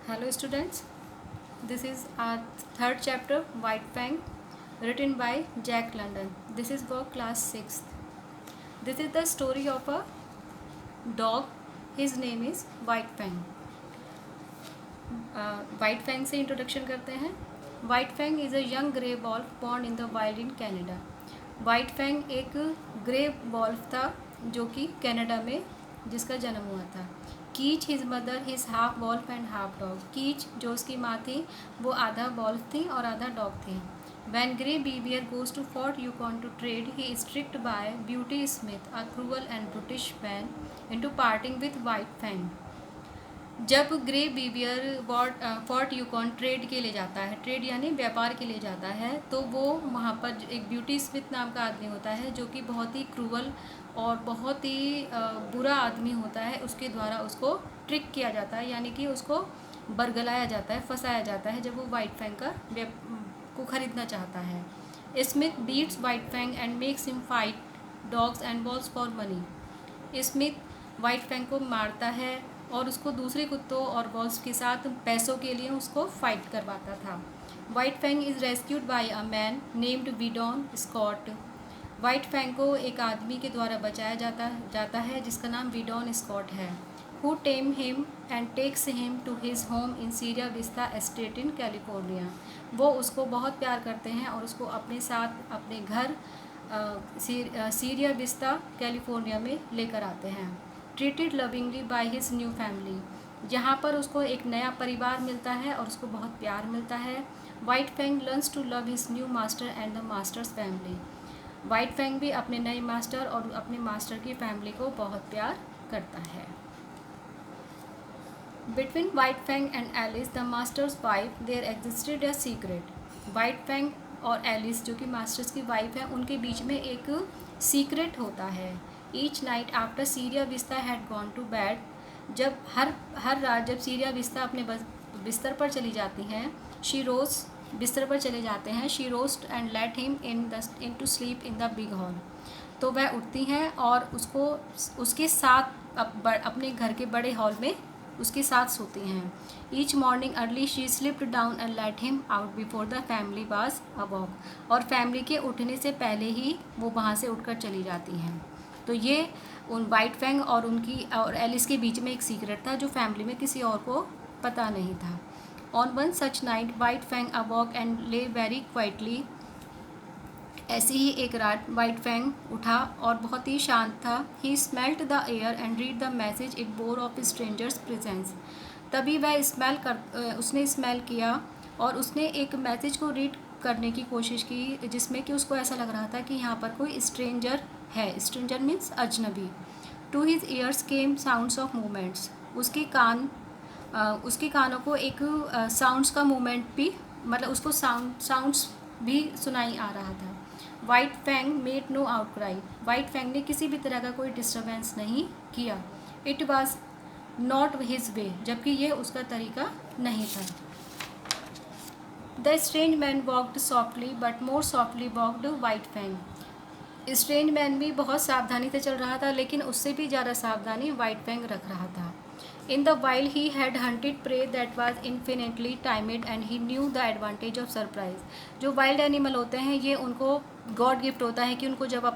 Hello students, this is our third chapter White Fang written by Jack London. This is for class 6th. This is the story of a dog. His name is White Fang. White Fang से introduction करते हैं. White Fang is a young grey wolf born in the wild in Canada. White Fang एक grey wolf था जो कि Canada में जिसका जन्म हुआ था. Kiche his mother his half wolf and half dog. Kiche जो उसकी माँ थी वो आधा वॉल्फ थी और आधा डॉग थी. When Grey Beaver goes to Fort Yukon to trade, he is tricked by Beauty Smith, a cruel and brutish man, into parting with White Fang. जब ग्रे बीवियर फोर्ट यूकॉन ट्रेड के लिए जाता है, trade यानी व्यापार के लिए जाता है, तो वो वहाँ पर एक ब्यूटी स्मिथ नाम का आदमी होता है जो कि बहुत ही क्रूअल और बहुत ही बुरा आदमी होता है. उसके द्वारा उसको ट्रिक किया जाता है, यानी कि उसको बरगलाया जाता है, फंसाया जाता है जब वो वाइट फैंग को ख़रीदना चाहता है. Smith beats White Fang and makes him fight dogs and balls for money. Smith White Fang को मारता है और उसको दूसरे कुत्तों और बॉल्स के साथ पैसों के लिए उसको फाइट करवाता था. White Fang is rescued by a man named Weedon Scott. White Fang को एक आदमी के द्वारा बचाया जाता है जिसका नाम विडॉन स्कॉट है. Who tame him and takes him to his home in Sierra Vista estate in California. वो उसको बहुत प्यार करते हैं और उसको अपने साथ अपने घर सीरिया विस्ता कैलिफोर्निया में लेकर आते हैं. Treated lovingly by his new family. यहाँ पर उसको एक नया परिवार मिलता है और उसको बहुत प्यार मिलता है. White Fang learns to love his new master and the master's family. White Fang भी अपने नए मास्टर और अपने मास्टर की फैमिली को बहुत प्यार करता है. Between White Fang and Alice the master's wife there existed a secret. White Fang और एलिस जो कि मास्टर्स की वाइफ है उनके बीच में एक सीक्रेट होता है. Each night after Sierra Vista had gone to bed. जब हर रात जब सीरिया विस्ता अपने बिस्तर पर चली जाती हैं, शी रोज बिस्तर पर चले जाते हैं, she rose and let him in to sleep in the big hall. तो वह उठती हैं और उसको उसके साथ अपने घर के बड़े हॉल में उसके साथ सोती हैं. Each morning early she slipped down and let him out before the family was awake. और फैमिली के उठने से पहले ही वो वहाँ से उठकर चली जाती हैं. तो ये उन वाइट फैंग और एलिस के बीच में एक सीक्रेट था जो फैमिली में किसी और को पता नहीं था. On one such night White Fang awoke and lay very quietly. ऐसी ही एक रात वाइट फैंग उठा और बहुत ही शांत था. He smelt the air and read the message it bore of stranger's presence. तभी वह उसने स्मेल किया और उसने एक मैसेज को रीड करने की कोशिश की जिसमें कि उसको ऐसा लग रहा था कि यहाँ पर कोई स्ट्रेंजर है. स्ट्रेंजर मीन्स अजनबी. To his ears came sounds of movements. उसके कानों को एक साउंड्स का मूवमेंट भी मतलब उसको साउंड्स भी सुनाई आ रहा था. White Fang made no outcry. White Fang ने किसी भी तरह का कोई डिस्टर्बेंस नहीं किया. It was not his way. जबकि ये उसका तरीका नहीं था. The strange man walked softly but more softly walked White Fang. Strange man भी बहुत सावधानी से चल रहा था लेकिन उससे भी ज़्यादा सावधानी वाइट फैंग रख रहा था. In the wild he had hunted prey that was infinitely timid and he knew the advantage of surprise. जो वाइल्ड एनिमल होते हैं ये उनको गॉड गिफ्ट होता है कि उनको जब वो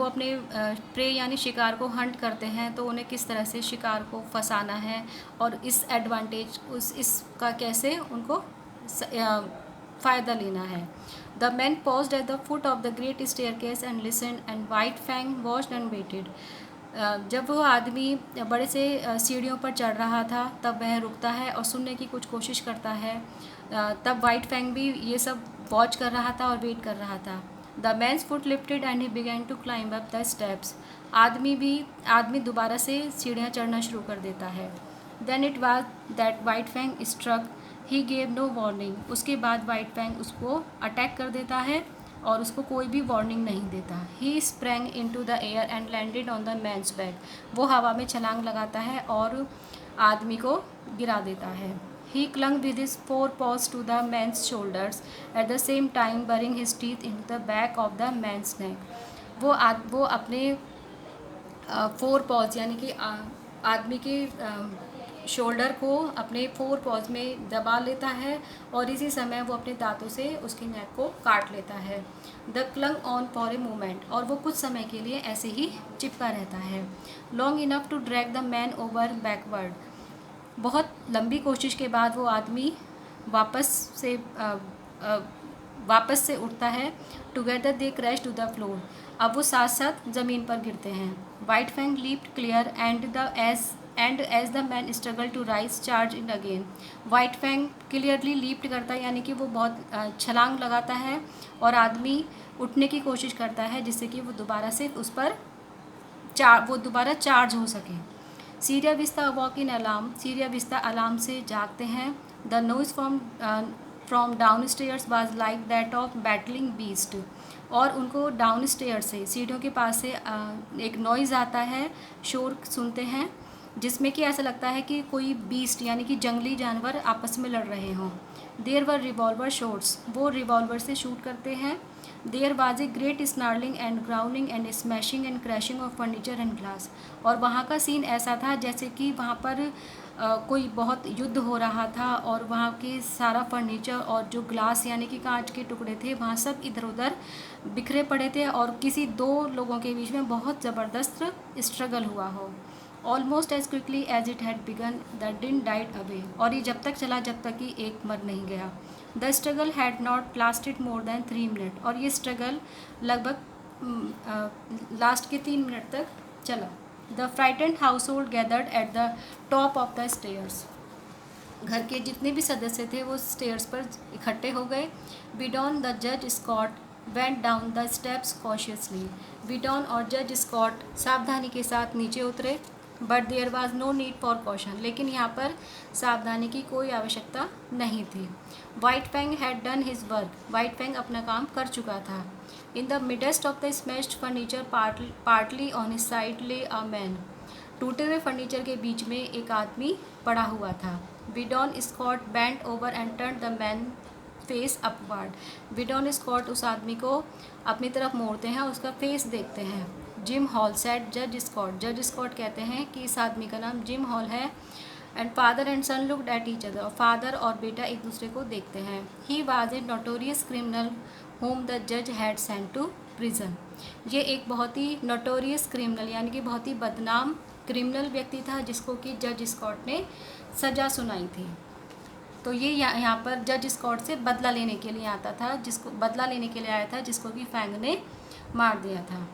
अपने प्रे यानी शिकार को हंट करते हैं तो उन्हें किस तरह से शिकार को फंसाना है और इस एडवांटेज इसका कैसे उनको फ़ायदा लेना है. The man paused at the foot of the great staircase and listened and White Fang watched and waited. जब वो आदमी बड़े से सीढ़ियों पर चढ़ रहा था तब वह रुकता है और सुनने की कुछ कोशिश करता है. तब वाइट फैंग भी ये सब वॉच कर रहा था और वेट कर रहा था. The man's foot lifted and he began to climb up the steps. आदमी दोबारा से सीढ़ियाँ चढ़ना शुरू कर देता है. Then it was that White Fang struck. He gave no warning. उसके बाद वाइट फैंग उसको अटैक कर देता है और उसको कोई भी वार्निंग नहीं देता. He sprang into the air and landed on the man's back. वो हवा में छलांग लगाता है और आदमी को गिरा देता है. He clung with his 4 paws to the man's shoulders at the same time burying his teeth in the back of the man's neck. वो अपने 4 paws यानी कि आदमी के शोल्डर को अपने 4 पॉज में दबा लेता है और इसी समय वो अपने दांतों से उसके नेक को काट लेता है। The clang on for a moment, और वो कुछ समय के लिए ऐसे ही चिपका रहता है। Long enough to drag the man over backward, बहुत लंबी कोशिश के बाद वो आदमी वापस से उठता है। Together they crash to the floor, अब वो साथ साथ ज़मीन पर गिरते हैं। White Fang leaped clear and as the man struggle to rise charge in again. White Fang clearly leaped करता है, यानी कि वो बहुत छलांग लगाता है और आदमी उठने की कोशिश करता है जिससे कि वो दोबारा से उस पर दोबारा चार्ज हो सके। Sierra Vista walk in alarm, Sierra Vista alarm से जागते हैं। The noise from downstairs was like that of battling beast, और उनको डाउन स्टेयर से, सीढ़ियों के पास से एक नॉइज़ आता है, शोर सुनते हैं जिसमें कि ऐसा लगता है कि कोई बीस्ट यानी कि जंगली जानवर आपस में लड़ रहे हों। देयर वर रिवॉल्वर शॉट्स, वो रिवॉल्वर से शूट करते हैं। There was a great snarling and grounding and smashing and crashing of furniture and glass, और वहाँ का सीन ऐसा था जैसे कि वहाँ पर कोई बहुत युद्ध हो रहा था और वहाँ के सारा फर्नीचर और जो ग्लास यानी कि कांच के टुकड़े थे वहाँ सब इधर उधर बिखरे पड़े थे और किसी दो लोगों के बीच में बहुत ज़बरदस्त स्ट्रगल हुआ हो। Almost as quickly as it had begun the din died away, और ये जब तक चला जब तक कि एक मर नहीं गया। The struggle had not lasted more than 3 minute, और ये स्ट्रगल लगभग लास्ट के 3 मिनट तक चला। The frightened house hold gathered at the top of the stairs, घर के जितने भी सदस्य थे वो स्टेयर्स पर इकट्ठे हो गए। विडॉन द जज Scott went down the steps cautiously, Weedon और जज स्कॉट सावधानी के साथ नीचे उतरे। But there was no need for caution, लेकिन यहाँ पर सावधानी की कोई आवश्यकता नहीं थी। White Fang had done his work, White Fang अपना काम कर चुका था। In the midst of the smashed furniture partly on his side lay a man, टूटे हुए फर्नीचर के बीच में एक आदमी पड़ा हुआ था। Weedon Scott bent over and turned the man face upward, Weedon Scott उस आदमी को अपनी तरफ मोड़ते हैं, उसका फेस देखते हैं। जिम हॉल सेड जज स्कॉट, जज स्कॉट कहते हैं कि इस आदमी का नाम जिम हॉल है। And father and son looked at each other, father और बेटा एक दूसरे को देखते हैं। He was a notorious criminal whom the जज हैड सेंट टू प्रिजन, ये एक बहुत ही नोटोरियस क्रिमिनल यानी कि बहुत ही बदनाम क्रिमिनल व्यक्ति था जिसको कि जज स्कॉट ने सज़ा सुनाई थी। तो ये यहाँ पर जज स्कॉट से बदला लेने के लिए आता था, आया था जिसको कि फैंग ने मार दिया था।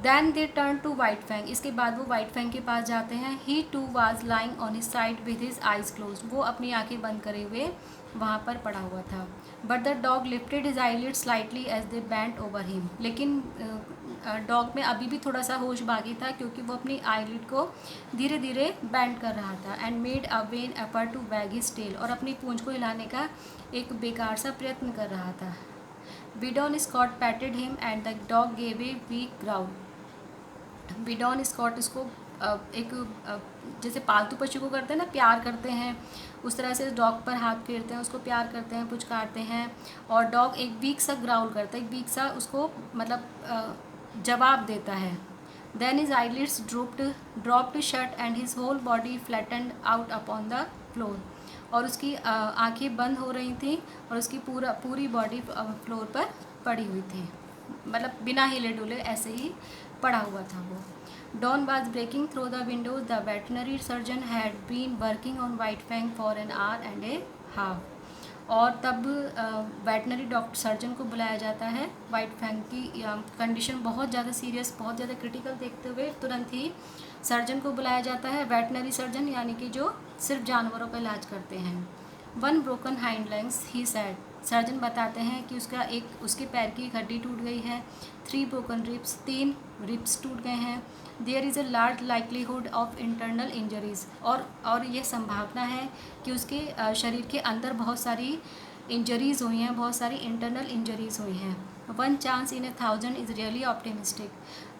Then they turned to White Fang, इसके बाद वो वाइट फैंग के पास जाते हैं। He too was lying on his side with his eyes closed, वो अपनी आंखें बंद करे हुए वहाँ पर पड़ा हुआ था। But the dog lifted his eyelid slightly as they bent over him, लेकिन डॉग में अभी भी थोड़ा सा होश बाकी था क्योंकि वो अपनी आईलिड को धीरे धीरे बैंड कर रहा था। And made a vain effort to wag his tail, और अपनी पूंछ को हिलाने का एक बेकार सा प्रयत्न कर रहा था। Weedon Scott patted him and the dog gave a weak growl, Weedon Scott इसको जैसे पालतू पशु को करते हैं ना, प्यार करते हैं, उस तरह से डॉग पर हाथ फेरते हैं, उसको प्यार करते हैं, पुचकारते हैं, और डॉग एक वीक सा ग्राउल करता है, एक वीक सा उसको मतलब जवाब देता है। Then his eyelids dropped shut and his whole body flattened out upon the floor, और उसकी आंखें बंद हो रही थी और उसकी पूरी बॉडी फ्लोर पर पड़ी हुई थी, मतलब बिना हिले डुले ऐसे ही पड़ा हुआ था वो। Dawn was breaking through the windows. The veterinary surgeon had been working on White Fang for an hour and a half. और तब वेटनरी डॉक्टर सर्जन को बुलाया जाता है। वाइट फैंग की कंडीशन बहुत ज़्यादा सीरियस, बहुत ज़्यादा क्रिटिकल देखते हुए तुरंत ही सर्जन को बुलाया जाता है। वेटनरी सर्जन यानी कि जो सिर्फ जानवरों का इलाज करते हैं। 1 broken hind legs, he said. Surgeon बताते हैं कि उसके पैर की हड्डी टूट गई है। 3 broken ribs, 3 रिब्स टूट गए हैं। There is a large likelihood of internal injuries, और ये संभावना है कि उसके शरीर के अंदर बहुत सारी इंजरीज़ हुई हैं, बहुत सारी इंटरनल इंजरीज़ हुई हैं। 1 chance in 1,000 is really optimistic.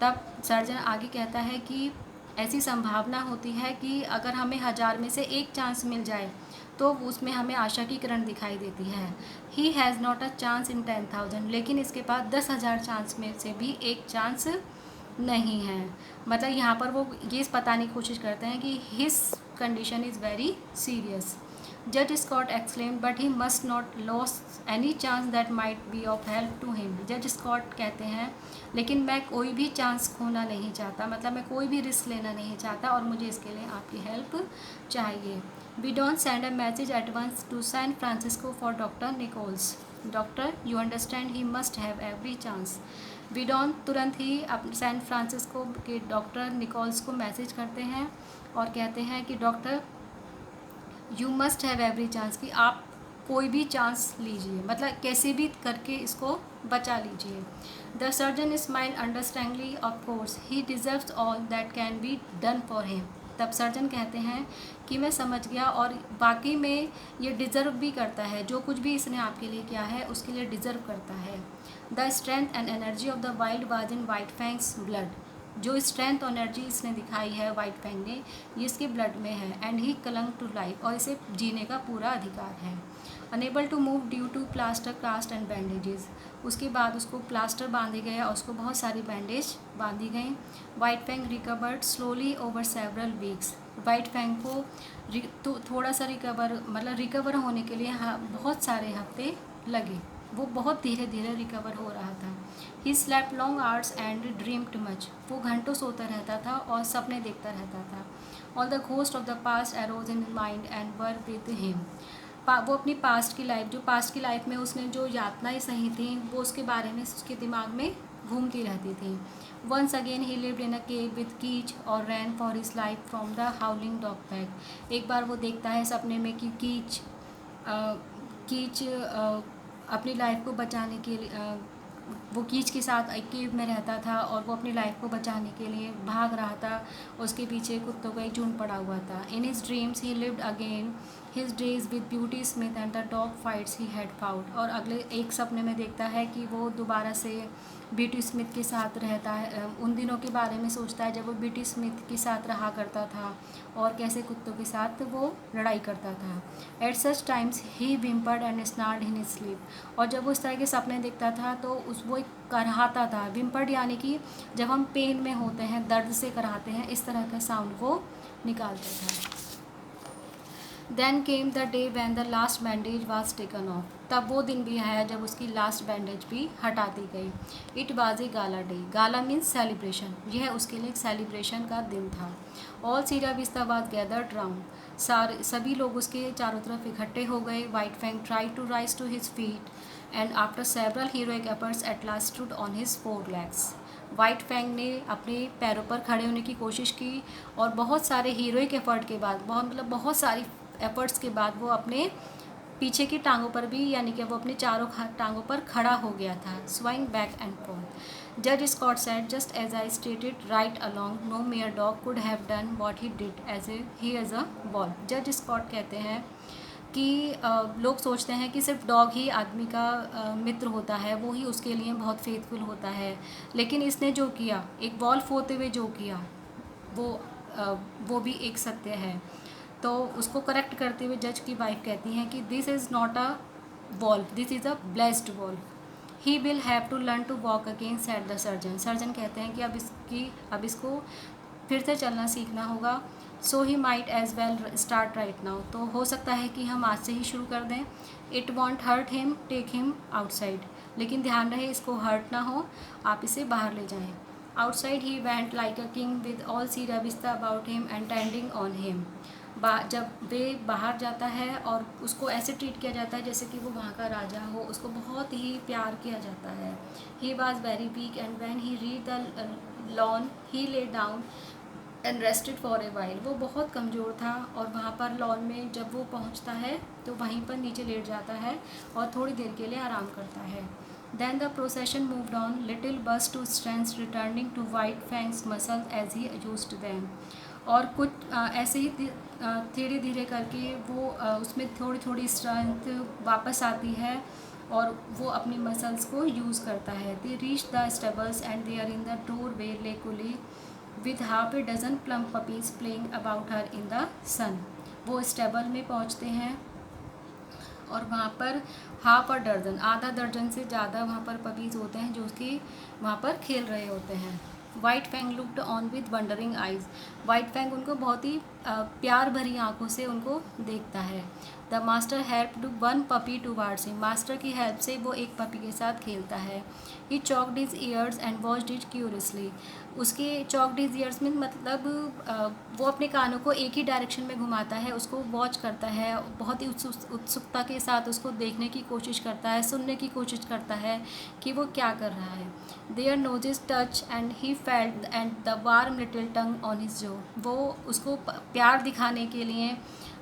तब सर्जन आगे कहता है कि ऐसी संभावना होती है कि अगर हमें 1000 में से 1 चांस मिल जाए तो उसमें हमें आशा की किरण दिखाई देती है। He has not a chance in 10,000, लेकिन इसके पास 10,000 चांस में से भी 1 चांस नहीं है। मतलब यहाँ पर वो ये बताने की कोशिश करते हैं कि his condition is very serious. Judge Scott exclaimed, but he must not lose any chance that might be of help to him. जज स्कॉट कहते हैं लेकिन मैं कोई भी चांस खोना नहीं चाहता, मतलब मैं कोई भी रिस्क लेना नहीं चाहता और मुझे इसके लिए आपकी हेल्प चाहिए. We don't send a message at once to San Francisco for Dr. Nichols. Doctor, you understand he must have every chance. We don't तुरंत ही सैन फ्रांसिस्को के डॉक्टर निकोल्स को मैसेज करते हैं और कहते हैं कि doctor you must have every chance, कि आप कोई भी चांस लीजिए, मतलब कैसे भी करके इसको बचा लीजिए. The surgeon smiled understandingly, of course he deserves all that can be done for him. तब सर्जन कहते हैं कि मैं समझ गया और बाकी में ये डिज़र्व भी करता है, जो कुछ भी इसने आपके लिए किया है उसके लिए डिज़र्व करता है. The strength and energy of the wild was in white fangs blood. जो स्ट्रेंथ और एनर्जी इसने दिखाई है वाइट फैंग ने, ये इसके ब्लड में है. And he clung to life, और इसे जीने का पूरा अधिकार है. Unable to move due to plaster cast and bandages. उसके बाद उसको प्लास्टर बांधे गए और उसको बहुत सारी बैंडेज बांधी गई. White Fang recovered slowly over several weeks. White Fang को तो थोड़ा सा रिकवर होने के लिए बहुत सारे हफ्ते लगे. वो बहुत धीरे धीरे रिकवर हो रहा था. He slept long hours and dreamed much. वो घंटों सोता रहता था और सपने देखता रहता था. All the ghost of the past arose in mind and were with him. वो अपनी पास्ट की लाइफ, जो पास्ट की लाइफ में उसने जो यातनाएं सही थी, वो उसके बारे में उसके दिमाग में घूमती रहती थी. Once again he lived in a cave with Kiche और ran for his life from the howling dog pack. एक बार वो देखता है सपने में कि कीच अपनी लाइफ को बचाने के लिए वो कीच के साथ एक केव में रहता था और वो अपनी लाइफ को बचाने के लिए भाग रहा था. उसके पीछे कुत्तों का एक झुंड पड़ा हुआ था. In his dreams he lived again his days with beauty Smith and the dog fights he had fought. और अगले एक सपने में देखता है कि वो दोबारा से ब्यूटी स्मिथ के साथ रहता है. उन दिनों के बारे में सोचता है जब वो ब्यूटी स्मिथ के साथ रहा करता था और कैसे कुत्तों के साथ वो लड़ाई करता था. At such times he whimpered and snarled in his sleep. और जब वो इस तरह के सपने देखता था तो वो एक करहाता था. विम्पर्ड यानी कि जब हम पेन में होते हैं, दर्द से कराहते हैं, इस तरह का साउंड वो निकालता था. Then came the day when the last bandage was taken off. तब वो दिन भी आया जब उसकी लास्ट बैंडेज भी हटा दी गई. It was a gala day. Gala means celebration. यह उसके लिए एक सेलिब्रेशन का दिन था. All Sierra vista was gathered round. सभी लोग उसके चारों तरफ इकट्ठे हो गए. White Fang try to rise to his feet and after several heroic efforts at last stood on his 4 legs. White Fang ने अपने पैरों पर खड़े होने की कोशिश की और बहुत सारे हीरोइक एफर्ट के बाद, बहुत सारी एफर्ट्स के बाद वो अपने पीछे की टांगों पर भी, यानी कि वो अपने चारों टांगों पर खड़ा हो गया था. Swaying back and forth. जज Scott said, just as I stated right along, no mere dog could have done what he did as a ball. जज स्कॉट कहते हैं कि लोग सोचते हैं कि सिर्फ डॉग ही आदमी का मित्र होता है, वो ही उसके लिए बहुत फेथफुल होता है, लेकिन इसने जो किया, एक वॉल्फ होते हुए जो किया, वो भी एक सत्य है. तो उसको करेक्ट करते हुए जज की वाइफ कहती हैं कि this is not a wolf, this is a blessed wolf. He will have to learn to walk again, said the surgeon. Surgeon कहते हैं कि अब इसको फिर से चलना सीखना होगा. So he might as well start right now. तो हो सकता है कि हम आज से ही शुरू कर दें. It won't hurt him, take him outside. लेकिन ध्यान रहे इसको हर्ट ना हो, आप इसे बाहर ले जाएं. Outside he went like a king with all Sierra Vista about him and tending on him. जब वे बाहर जाता है और उसको ऐसे ट्रीट किया जाता है जैसे कि वो वहाँ का राजा हो, उसको बहुत ही प्यार किया जाता है. He was very weak and when he read the lawn he lay down and rested for a while. वो बहुत कमज़ोर था और वहाँ पर लॉन में जब वो पहुँचता है तो वहीं पर नीचे लेट जाता है और थोड़ी देर के लिए आराम करता है. Then the procession moved on, little burst to strength returning to White Fang's muscles as he used them. और कुछ ऐसे ही धीरे धीरे करके वो उसमें थोड़ी थोड़ी स्ट्रेंथ वापस आती है और वो अपनी मसल्स को यूज़ करता है. They reached the stables and there in the doorway lay Kuli with half a dozen plump puppies playing about her in the sun. वो स्टेबल में पहुँचते हैं और वहाँ पर हाफ अ दर्जन, आधा दर्जन से ज़्यादा वहाँ पर पपीज़ होते हैं जो उसकी वहाँ पर खेल रहे होते हैं. White Fang looked on with wondering eyes. White Fang उनको बहुत ही प्यार भरी आंखों से उनको देखता है। The master helped one puppy towards him, master की हेल्प से वो एक पपी के साथ खेलता है। He cocked his ears and watched it curiously, उसके चॉक्ड हिज ईयर्स में मतलब वो अपने कानों को एक ही डायरेक्शन में घुमाता है, उसको वॉच करता है, बहुत ही उत्सुकता के साथ उसको देखने की कोशिश करता है, सुनने की कोशिश करता है कि वो क्या कर रहा है। Their noses touch and he felt and the warm little tongue on his jaw, वो उसको प्यार दिखाने के लिए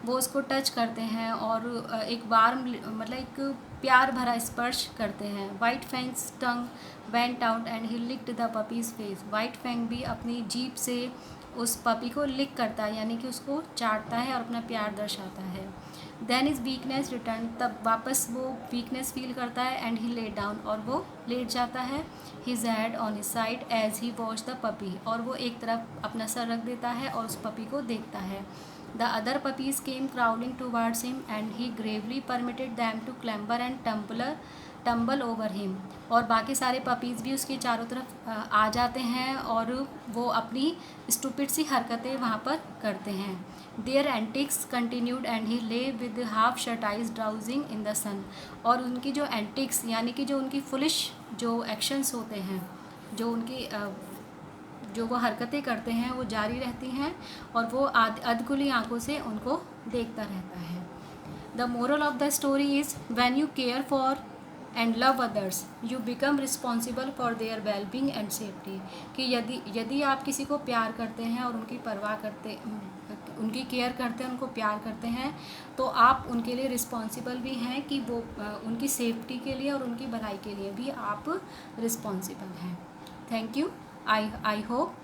वो उसको टच करते हैं और एक वार्म मतलब एक प्यार भरा स्पर्श करते हैं। White Fang's tongue went out and he licked the puppy's face, White Fang भी अपनी जीभ से उस पपी को लिक करता है, यानी कि उसको चाटता है और अपना प्यार दर्शाता है। देन इज वीकनेस रिटर्न, तब वापस वो वीकनेस फील करता है एंड ही लेट डाउन, और वो लेट जाता है। His head on his side as he watch the puppy, और वो एक तरफ अपना सर रख देता है और उस पपी को देखता है। The other puppies came crowding towards him and he gravely permitted them to clamber and tumble over him, और बाकी सारे पपीज़ भी उसके चारों तरफ आ जाते हैं और वो अपनी स्टूपिड सी हरकतें वहाँ पर करते हैं। Their antics continued and he lay with half shut eyes drowsing in the sun, और उनकी जो एंटिक्स यानी कि जो उनकी फुलिश जो एक्शंस होते हैं, जो उनकी जो वो हरकतें करते हैं वो जारी रहती हैं और वो अधखुली आंखों से उनको देखता रहता है। The moral of the story is when you care for and love others you become responsible for their wellbeing and safety, कि यदि आप किसी को प्यार करते हैं और उनकी परवाह करते, उनकी केयर करते हैं, उनको प्यार करते हैं, तो आप उनके लिए रिस्पॉन्सिबल भी हैं कि वो उनकी सेफ्टी के लिए और उनकी भलाई के लिए भी आप रिस्पॉन्सिबल हैं। Thank you. I hope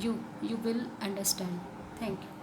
you will understand. Thank you.